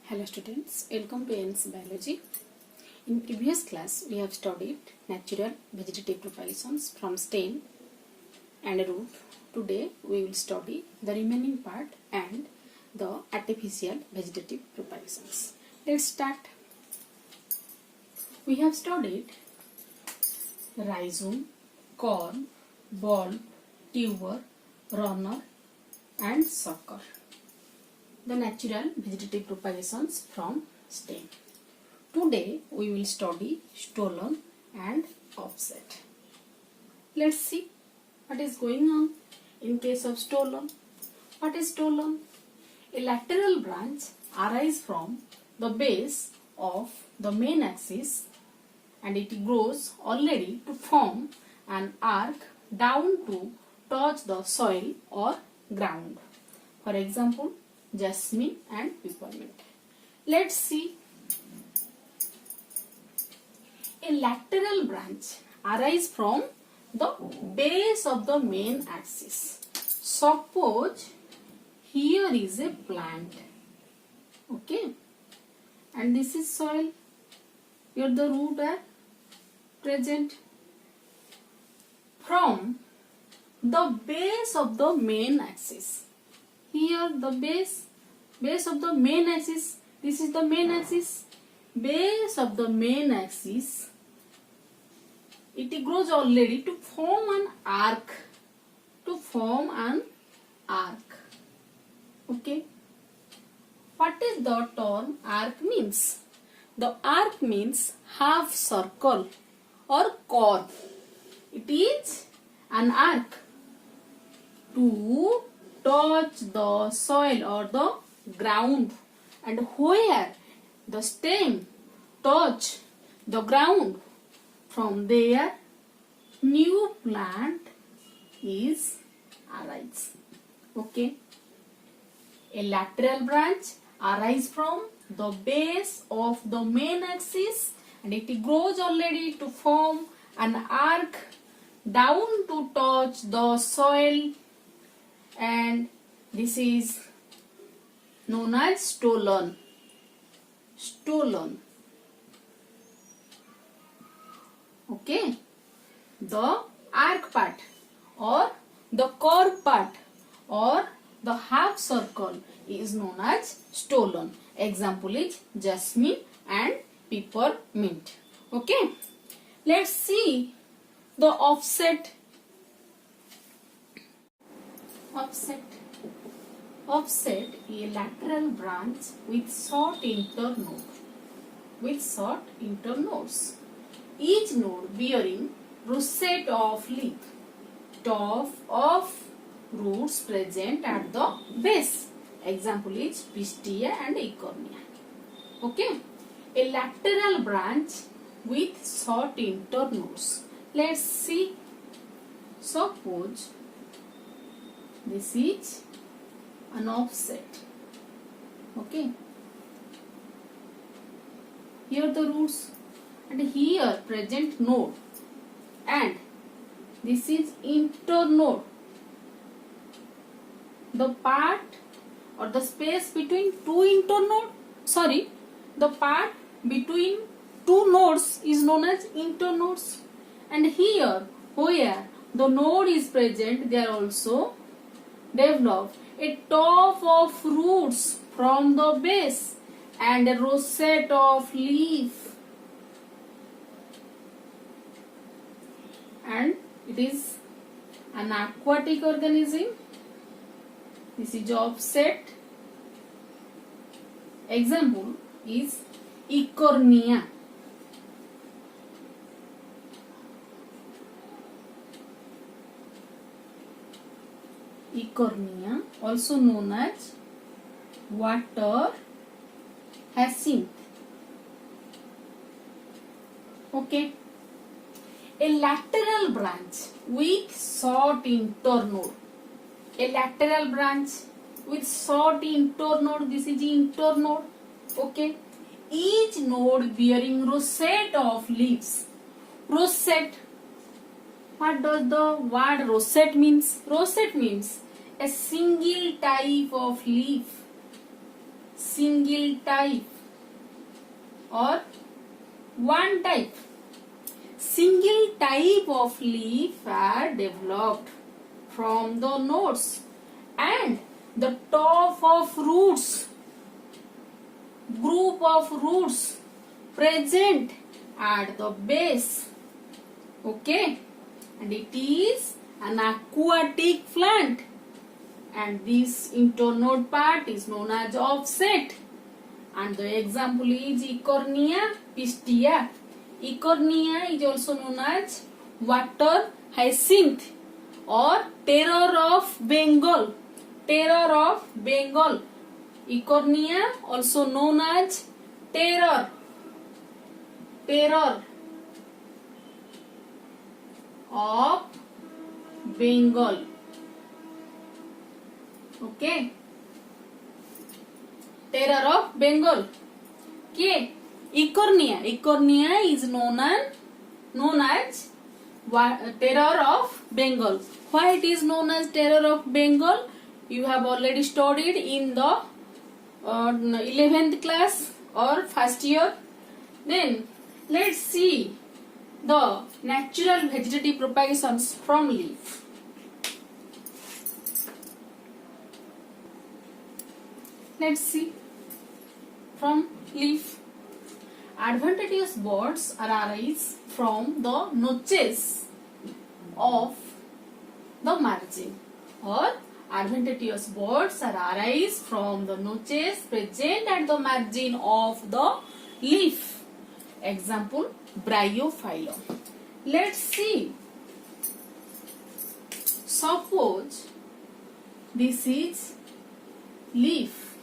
Hello students, welcome to ANS Biology. In previous class we have studied natural vegetative propositions from stem and root. Today we will study the remaining part and the artificial vegetative propositions. Let's start. We have studied rhizome, corm, bulb, tuber, runner and sucker. The natural vegetative propositions from stem. Today we will study stolon and offset. Let's see what is going on in case of stolon. What is stolon? A lateral branch arises from the base of the main axis and it grows already to form an arc down to touch the soil or ground. For example, jasmine and peppermint. Let's see. A lateral branch arises from the base of the main axis. Suppose here is a plant. Okay. And this is soil. Here the root are present. From the base of the main axis. Here the base of the main axis, this is the main axis, base of the main axis, it grows already to form an arc, okay. What is the term arc means? The arc means half circle or curve. It is an arc to touch the soil or the ground, and where the stem touch the ground, from there new plant is arise. Okay. A lateral branch arise from the base of the main axis and it grows already to form an arc down to touch the soil, and this is known as stolon. Okay. The arc part or the curve part or the half circle is known as stolon. Example is jasmine and peppermint. Okay. Let's see the offset. Offset a lateral branch with short internode. Each node bearing rosette of leaf, top of roots present at the base. Example is pistia and eichhornia. Okay. A lateral branch with short internodes. Let's see. Suppose this is an offset. Okay. Here the roots and here present node, and this is internode. The part or the space between the part between two nodes is known as internodes, and here where the node is present, there also develop a top of roots from the base and a rosette of leaf, and it is an aquatic organism. This is offset. Example is eichhornia. Eichhornia, also known as water hyacinth. Okay. A lateral branch with short internode. This is internode. Okay. Each node bearing rosette of leaves. Rosette. What does the word rosette means? Rosette means a single type of leaf. single type or one type. Single type of leaf are developed from the nodes and the top of roots, group of roots present at the base. Okay, and it is an aquatic plant, and this internode part is known as offset, and the example is Eichhornia pistia. Eichhornia is also known as water hyacinth or terror of Bengal. Terror of Bengal. Eichhornia also known as terror. Terror of Bengal. Okay. Terror of Bengal. Okay. Eichhornia. Eichhornia is known as terror of Bengal. Why it is known as terror of Bengal? You have already studied in the 11th class or first year. Then let's see the natural vegetative propagations from leaf. Let's see from leaf. Adventitious buds arise from the notches of the margin, or adventitious buds arise from the notches present at the margin of the leaf. Example, Bryophyllum. Let's see. Suppose this is leaf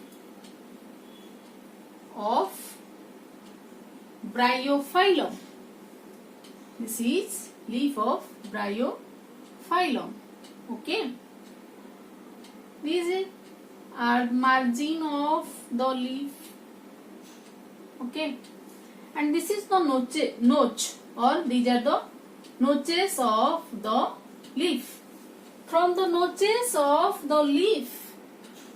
of Bryophyllum. This is leaf of Bryophyllum. Okay. This is our margin of the leaf. Okay. And this is the notch, or these are the notches of the leaf. From the notches of the leaf,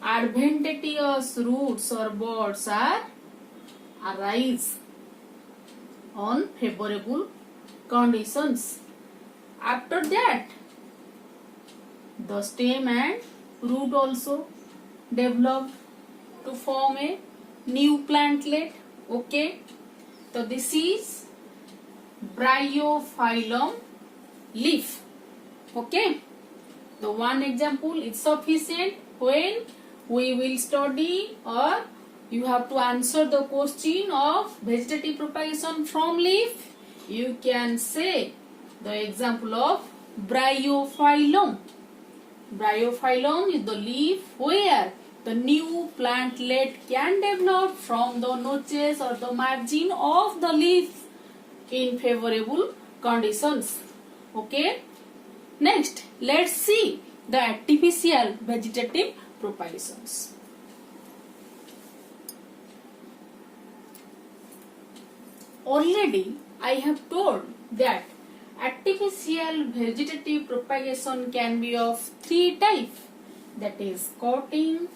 adventitious roots or buds arise on favorable conditions. After that, the stem and root also develop to form a new plantlet. Okay, so this is Bryophyllum leaf. Okay, the one example is sufficient. When we will study, or you have to answer the question of vegetative propagation from leaf, you can say the example of Bryophyllum. Bryophyllum is the leaf where the new plantlet can develop from the notches or the margin of the leaf in favorable conditions. Okay. Next, let's see the artificial vegetative propagations. Already I have told that artificial vegetative propagation can be of three types, that is cutting,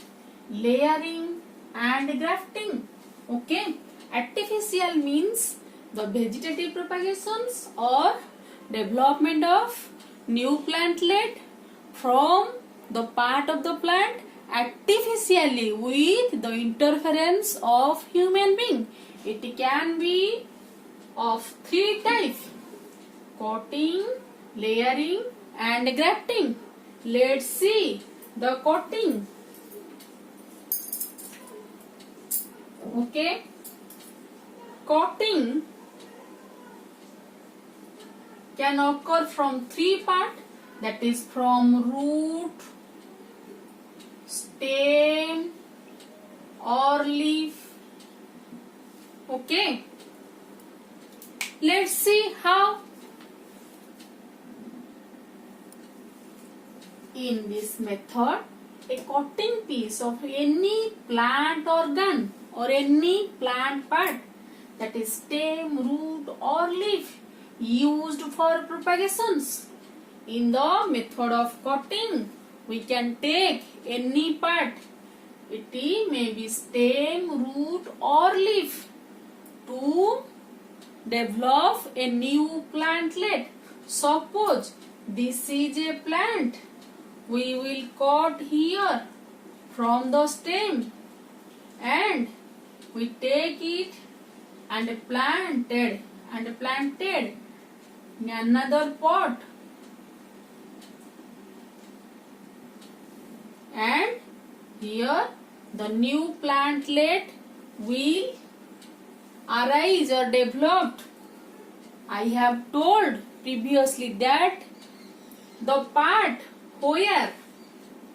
layering and grafting. Okay, artificial means the vegetative propagations or development of new plantlet from the part of the plant artificially with the interference of human being. It can be of three types: cutting, layering and grafting. Let's see the cutting. Okay, cutting can occur from three parts, that is from root, stem or leaf. Okay, let's see how. In this method, a cutting piece of any plant organ or any plant part, that is stem, root or leaf, used for propagations. In the method of cutting, we can take any part It may be stem, root or leaf. To develop a new plantlet. Suppose this is a plant. We will cut here from the stem and we take it and planted in another pot, and here the new plantlet will arise or developed. I have told previously that the part where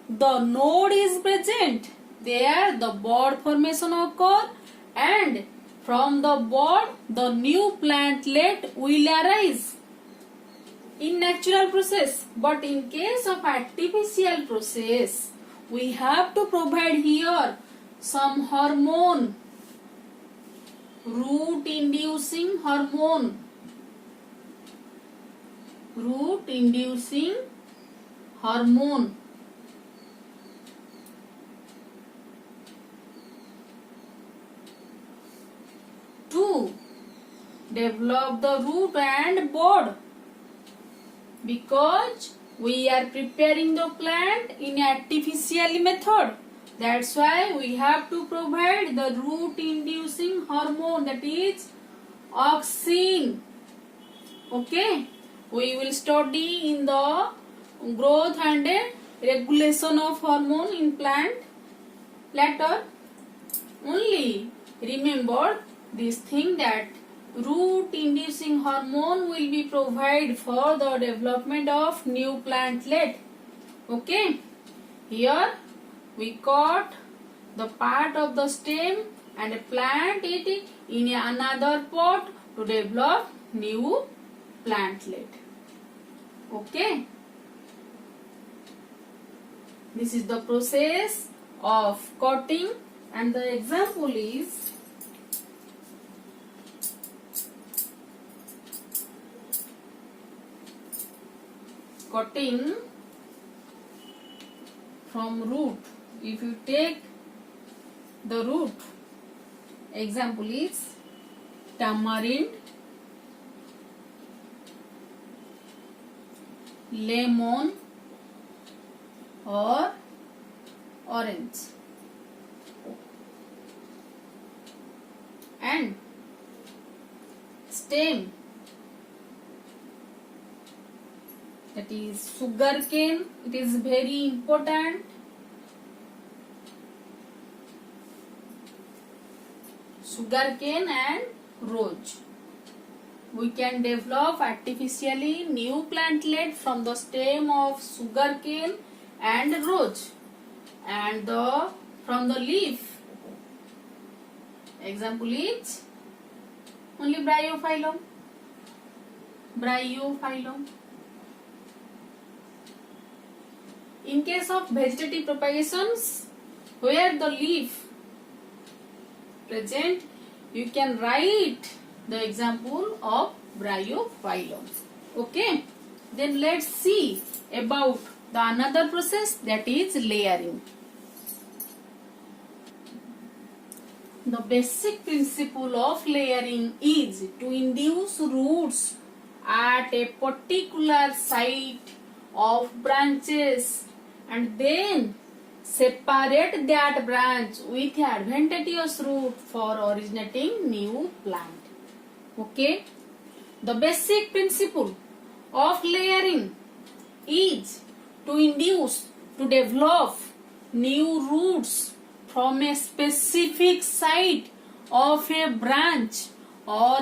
the node is present, there the bud formation occur, and from the bud the new plantlet will arise in natural process. But in case of artificial process, we have to provide here some hormone, root inducing hormone, to develop the root and bud, because we are preparing the plant in artificial method. That's why we have to provide the root inducing hormone, that is auxin. Okay, we will study in the growth and regulation of hormone in plant later. Only remember this thing, that root inducing hormone will be provided for the development of new plantlet. Okay, here we cut the part of the stem and plant it in another pot to develop new plantlet. Okay, this is the process of cutting, and the example is cutting from root. If you take the root, example is tamarind, lemon or orange, and stem, that is sugar cane. It is very important. Sugar cane and rose. We can develop artificially new plantlet from the stem of sugar cane and rose, and from the leaf. Example is only bryophyllum. In case of vegetative propagations, where the leaf present, you can write the example of bryophyllum. Okay, then let's see about the another process, that is layering. The basic principle of layering is to induce roots at a particular site of branches and then separate that branch with advantageous root for originating new plant. Okay, the basic principle of layering is to develop new roots from a specific site of a branch or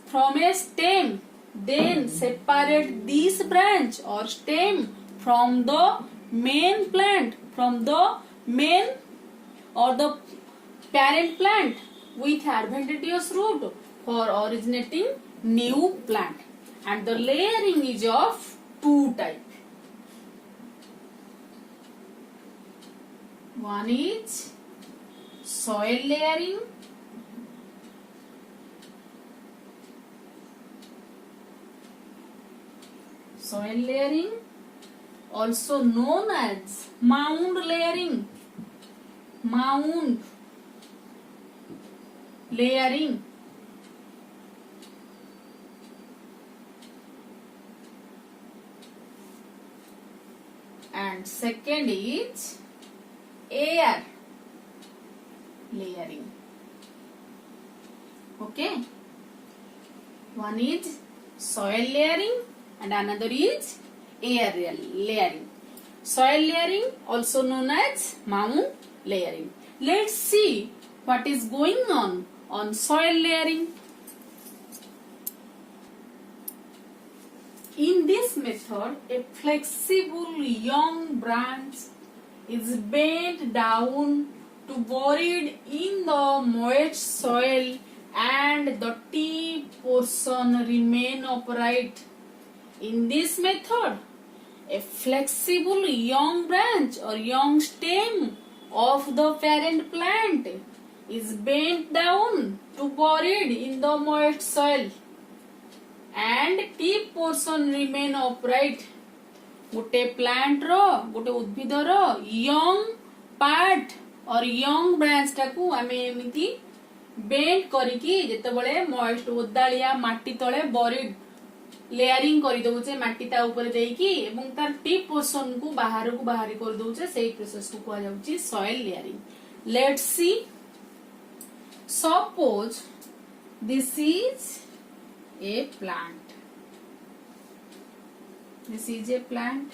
from a stem, then separate this branch or stem from the main plant, from the main or the parent plant with advantageous root for originating new plant. And the layering is of two types. One is soil layering, also known as mound layering, mound layering. And second is air layering. Okay, one is soil layering and another is air layering. Soil layering also known as mound layering. Let's see what is going on soil layering. In this method, a flexible young branch is bent down to buried in the moist soil and the tip portion remain upright. In this method, a flexible young branch or young stem of the parent plant is bent down to buried in the moist soil and tip portion remain upright. गोटे plant रो गोटे उद्भिद रो young part और young branch टाकू आमे एमिति bend करिकी जेतेबेले moist ओदालिया माटी तळे buried layering करि दउचे माटी ता ऊपर देकी एवं तार टिप पोर्शन को बाहरी कर दउचे सेही प्रोसेस को कहल जाउची soil layering. Let's see, suppose this is a plant. This is a plant.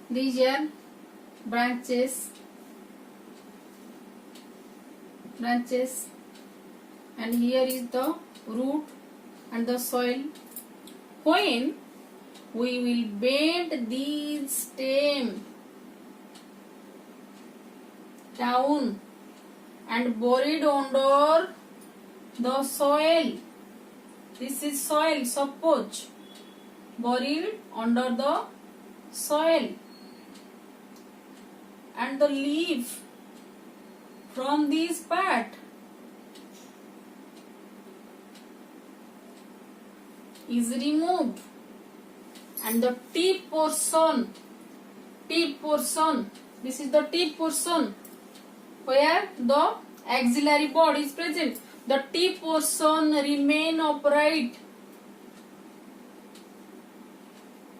These are branches, and here is the root and the soil. When we will bend these stem down and buried under the soil. This is soil, suppose buried under the soil, and the leaf from this part is removed and the tip portion, this is the tip portion where the axillary bud is present. The tip portion remain upright.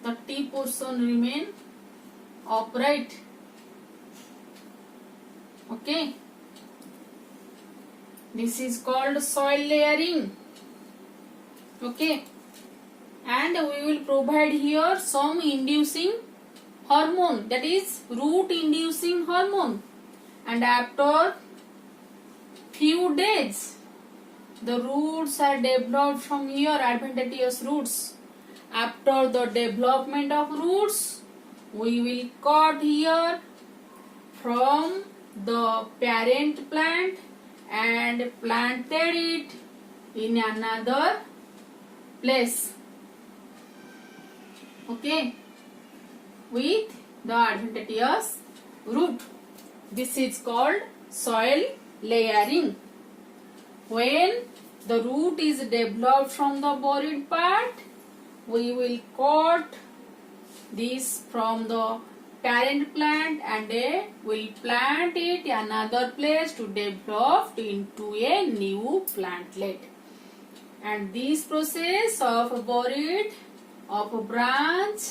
The tip portion remain upright. Okay. This is called soil layering. Okay. And we will provide here some inducing hormone, that is root inducing hormone. And after few days, the roots are developed from here, adventitious roots. After the development of roots, we will cut here from the parent plant and planted it in another place. Okay, with the adventitious root. This is called soil layering. When the root is developed from the buried part, we will cut this from the parent plant and will plant it in another place to develop into a new plantlet. And this process of buried of a branch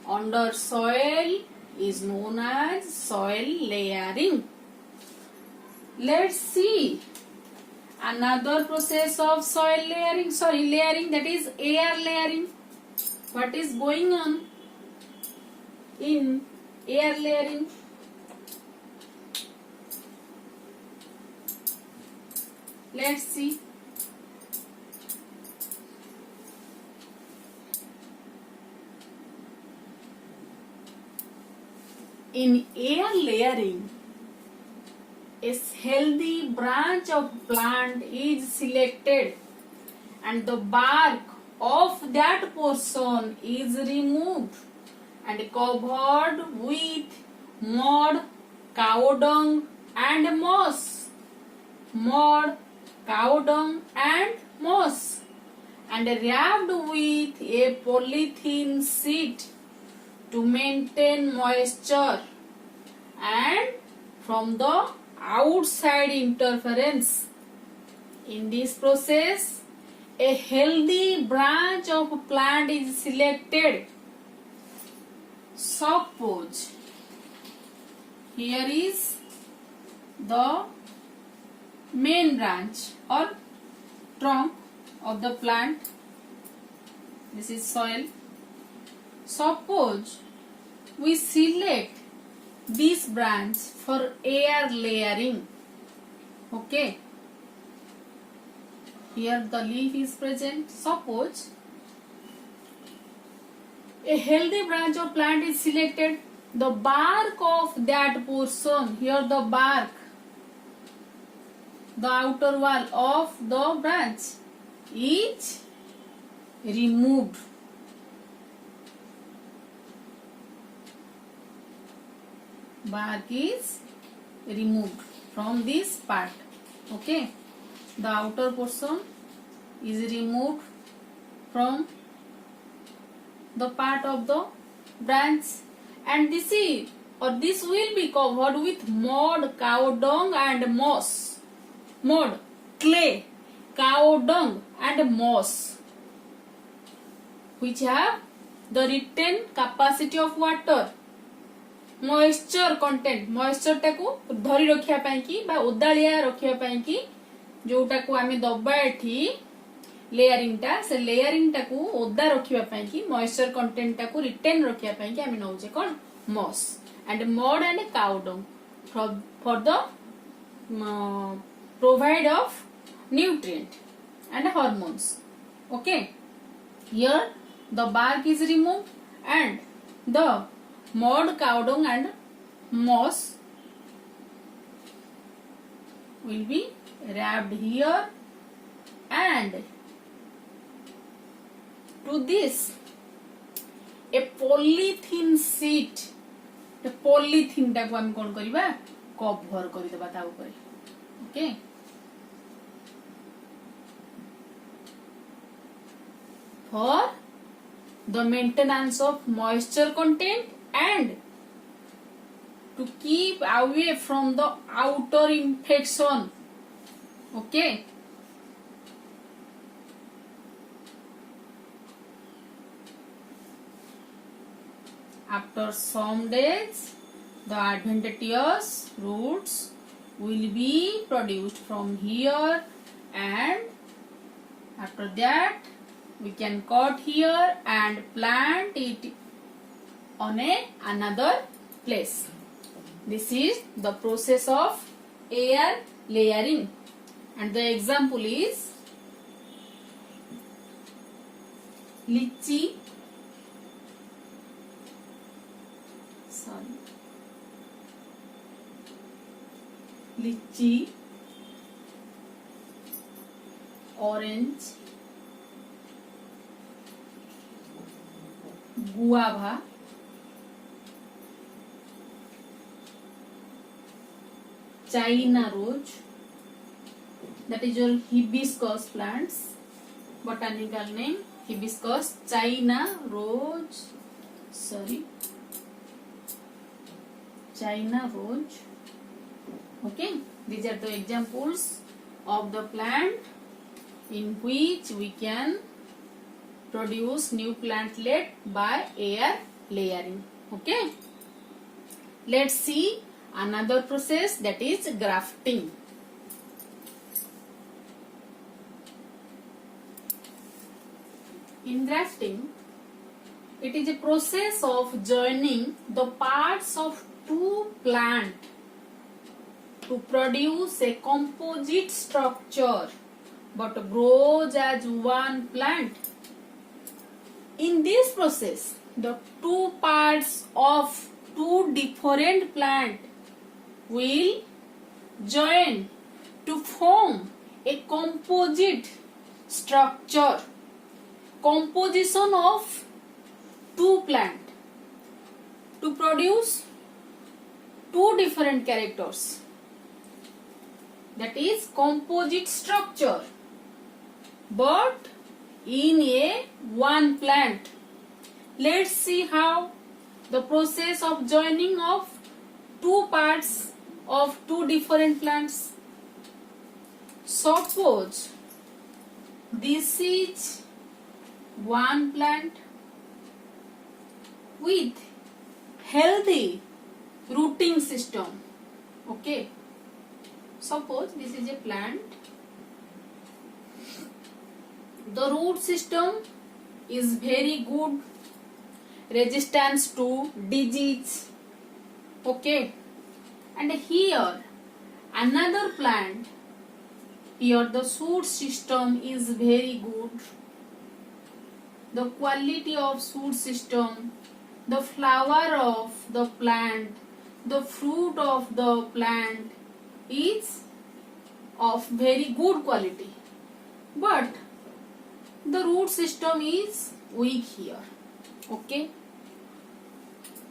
under soil is known as soil layering. Let's see another process of soil layering, layering, that is air layering. What is going on in air layering? Let's see. In air layering, a healthy branch of plant is selected and the bark of that portion is removed and covered with mud, cow dung and moss. and wrapped with a polythene sheet to maintain moisture and from the outside interference. In this process, a healthy branch of plant is selected. Suppose here is the main branch or trunk of the plant. This is soil. Suppose we select this branch for air layering. Okay. Here the leaf is present. Suppose a healthy branch of plant is selected. The bark of that portion, here the bark, the outer wall of the branch is removed. Bark is removed from this part. Okay. The outer portion is removed from the part of the branch, and this will be covered with mud, cow dung and moss. Mud, clay, cow dung and moss, which have the retained capacity of water. Moisture content, moisture टाको धरी रखिया पाई की बा ओदालिया रखिया पाई की जोटा को आमे दबा एठी लेयरिंग टा से लेयरिंग टाको ओदा रखिया पाई की मॉइस्चर कंटेंट टाको रिटेन रखिया पाई की आमे नौजे कोन moss and mud and cow dung for the provide of nutrient and hormones. Okay, here the bark is removed and the mud, cow dung and moss will be wrapped here, and to this a polythene sheet, a polythene टाको हम कौन करिबा cover करि देबा ता ऊपर. Okay, for the maintenance of moisture content and to keep away from the outer infection. Okay. After some days, the adventitious roots will be produced from here, and after that we can cut here and plant it on another place. This is the process of air layering, and the example is lychee, orange, guava, China rose, that is your hibiscus plants, botanical name hibiscus, China rose, China rose. Okay, these are the examples of the plant in which we can produce new plantlet by air layering. Okay, let's see another process, that is grafting. In grafting, it is a process of joining the parts of two plants to produce a composite structure but grows as one plant. In this process, the two parts of two different plants will join to form a composite structure, composition of two plants to produce two different characters, that is composite structure, but in a one plant. Let's see how the process of joining of two parts of two different plants. Suppose this is one plant with healthy rooting system. Okay, suppose this is a plant. The root system is very good, resistance to disease. Okay, and here another plant. Here the shoot system is very good. The quality of shoot system, the flower of the plant, the fruit of the plant is of very good quality. But the root system is weak here. Okay.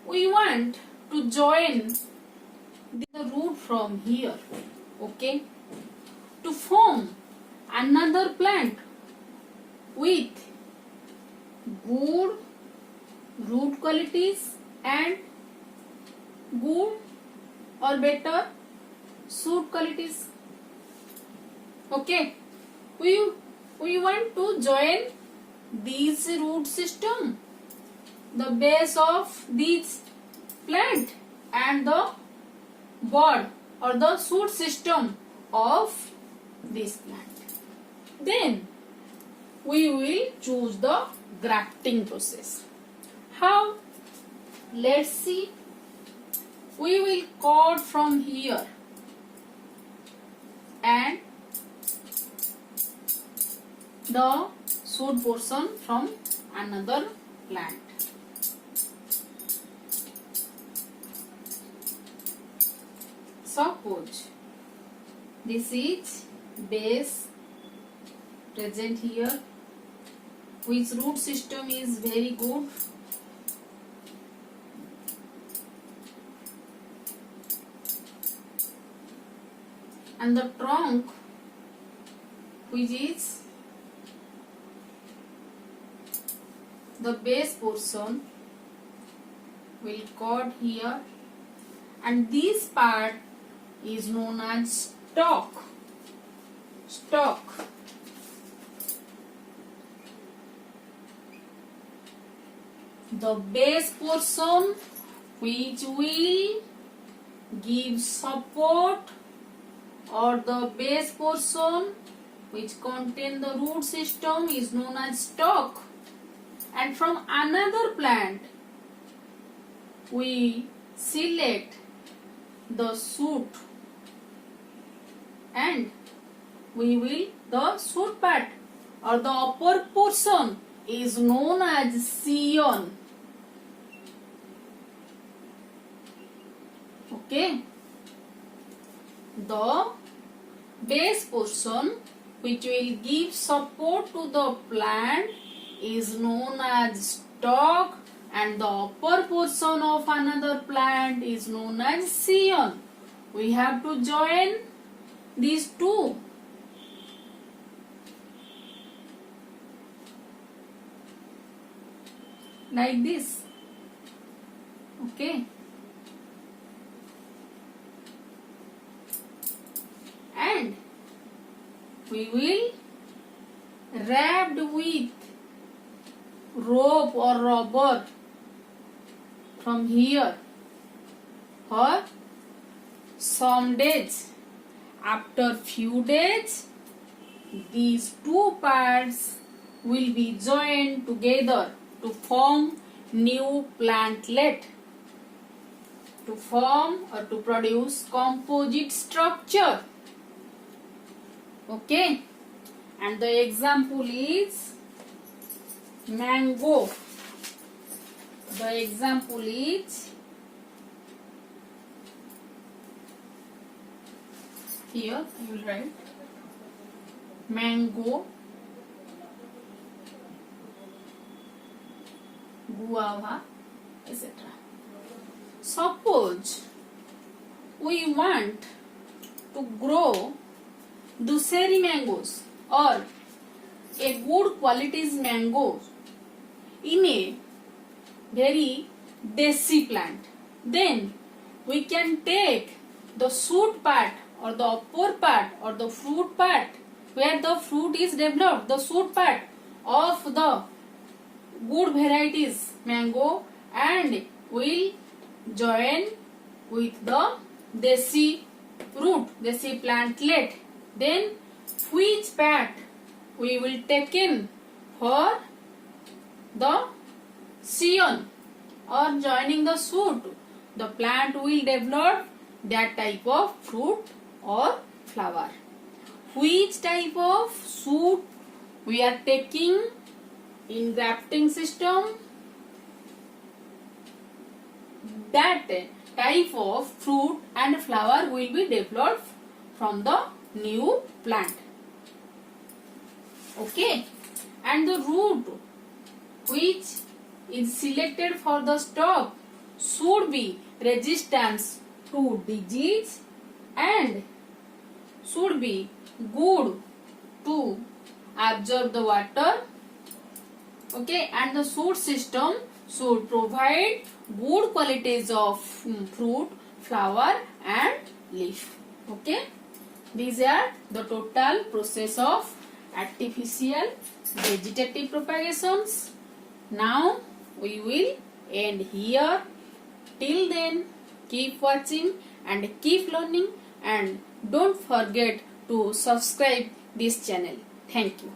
We want to join the root from here. Okay. To form another plant with good root qualities and good or better shoot qualities. Okay, we want to join this root system, the base of this plant and the bud or the shoot system of this plant. Then we will choose the grafting process. How? Let's see. We will cut from here and the shoot portion from another plant. Suppose this is base present here, which root system is very good. And the trunk, which is the base portion, will cut here, and this part is known as stalk. The base portion which will give support, or the base portion which contain the root system, is known as stalk. And from another plant we select the shoot and we will the shoot part or the upper portion is known as scion. Okay, the base portion which will give support to the plant is known as stalk, and the upper portion of another plant is known as scion. We have to join these two. Like this. Okay. And we will wrapped with rope or rubber from here for some days. After few days, these two parts will be joined together to form new plantlet, to form or to produce composite structure. Okay, and the example is mango. The example is here. I will write mango, guava, etc. Suppose we want to grow Dussehri mangoes or a good quality's mango in a very desi plant, then we can take the shoot part or the upper part or the fruit part where the fruit is developed, the shoot part of the good varieties mango, and will join with the desi root, desi plantlet. Then which part we will take in for the scion or joining the shoot, the plant will develop that type of fruit or flower. Which type of shoot we are taking in grafting system, that type of fruit and flower will be developed from the new plant. Okay, and the root which is selected for the stock should be resistant to disease and should be good to absorb the water. Okay, and the shoot system should provide good qualities of fruit, flower and leaf. Okay, these are the total process of artificial vegetative propagations. Now we will end here. Till then, keep watching and keep learning, and don't forget to subscribe this channel. Thank you.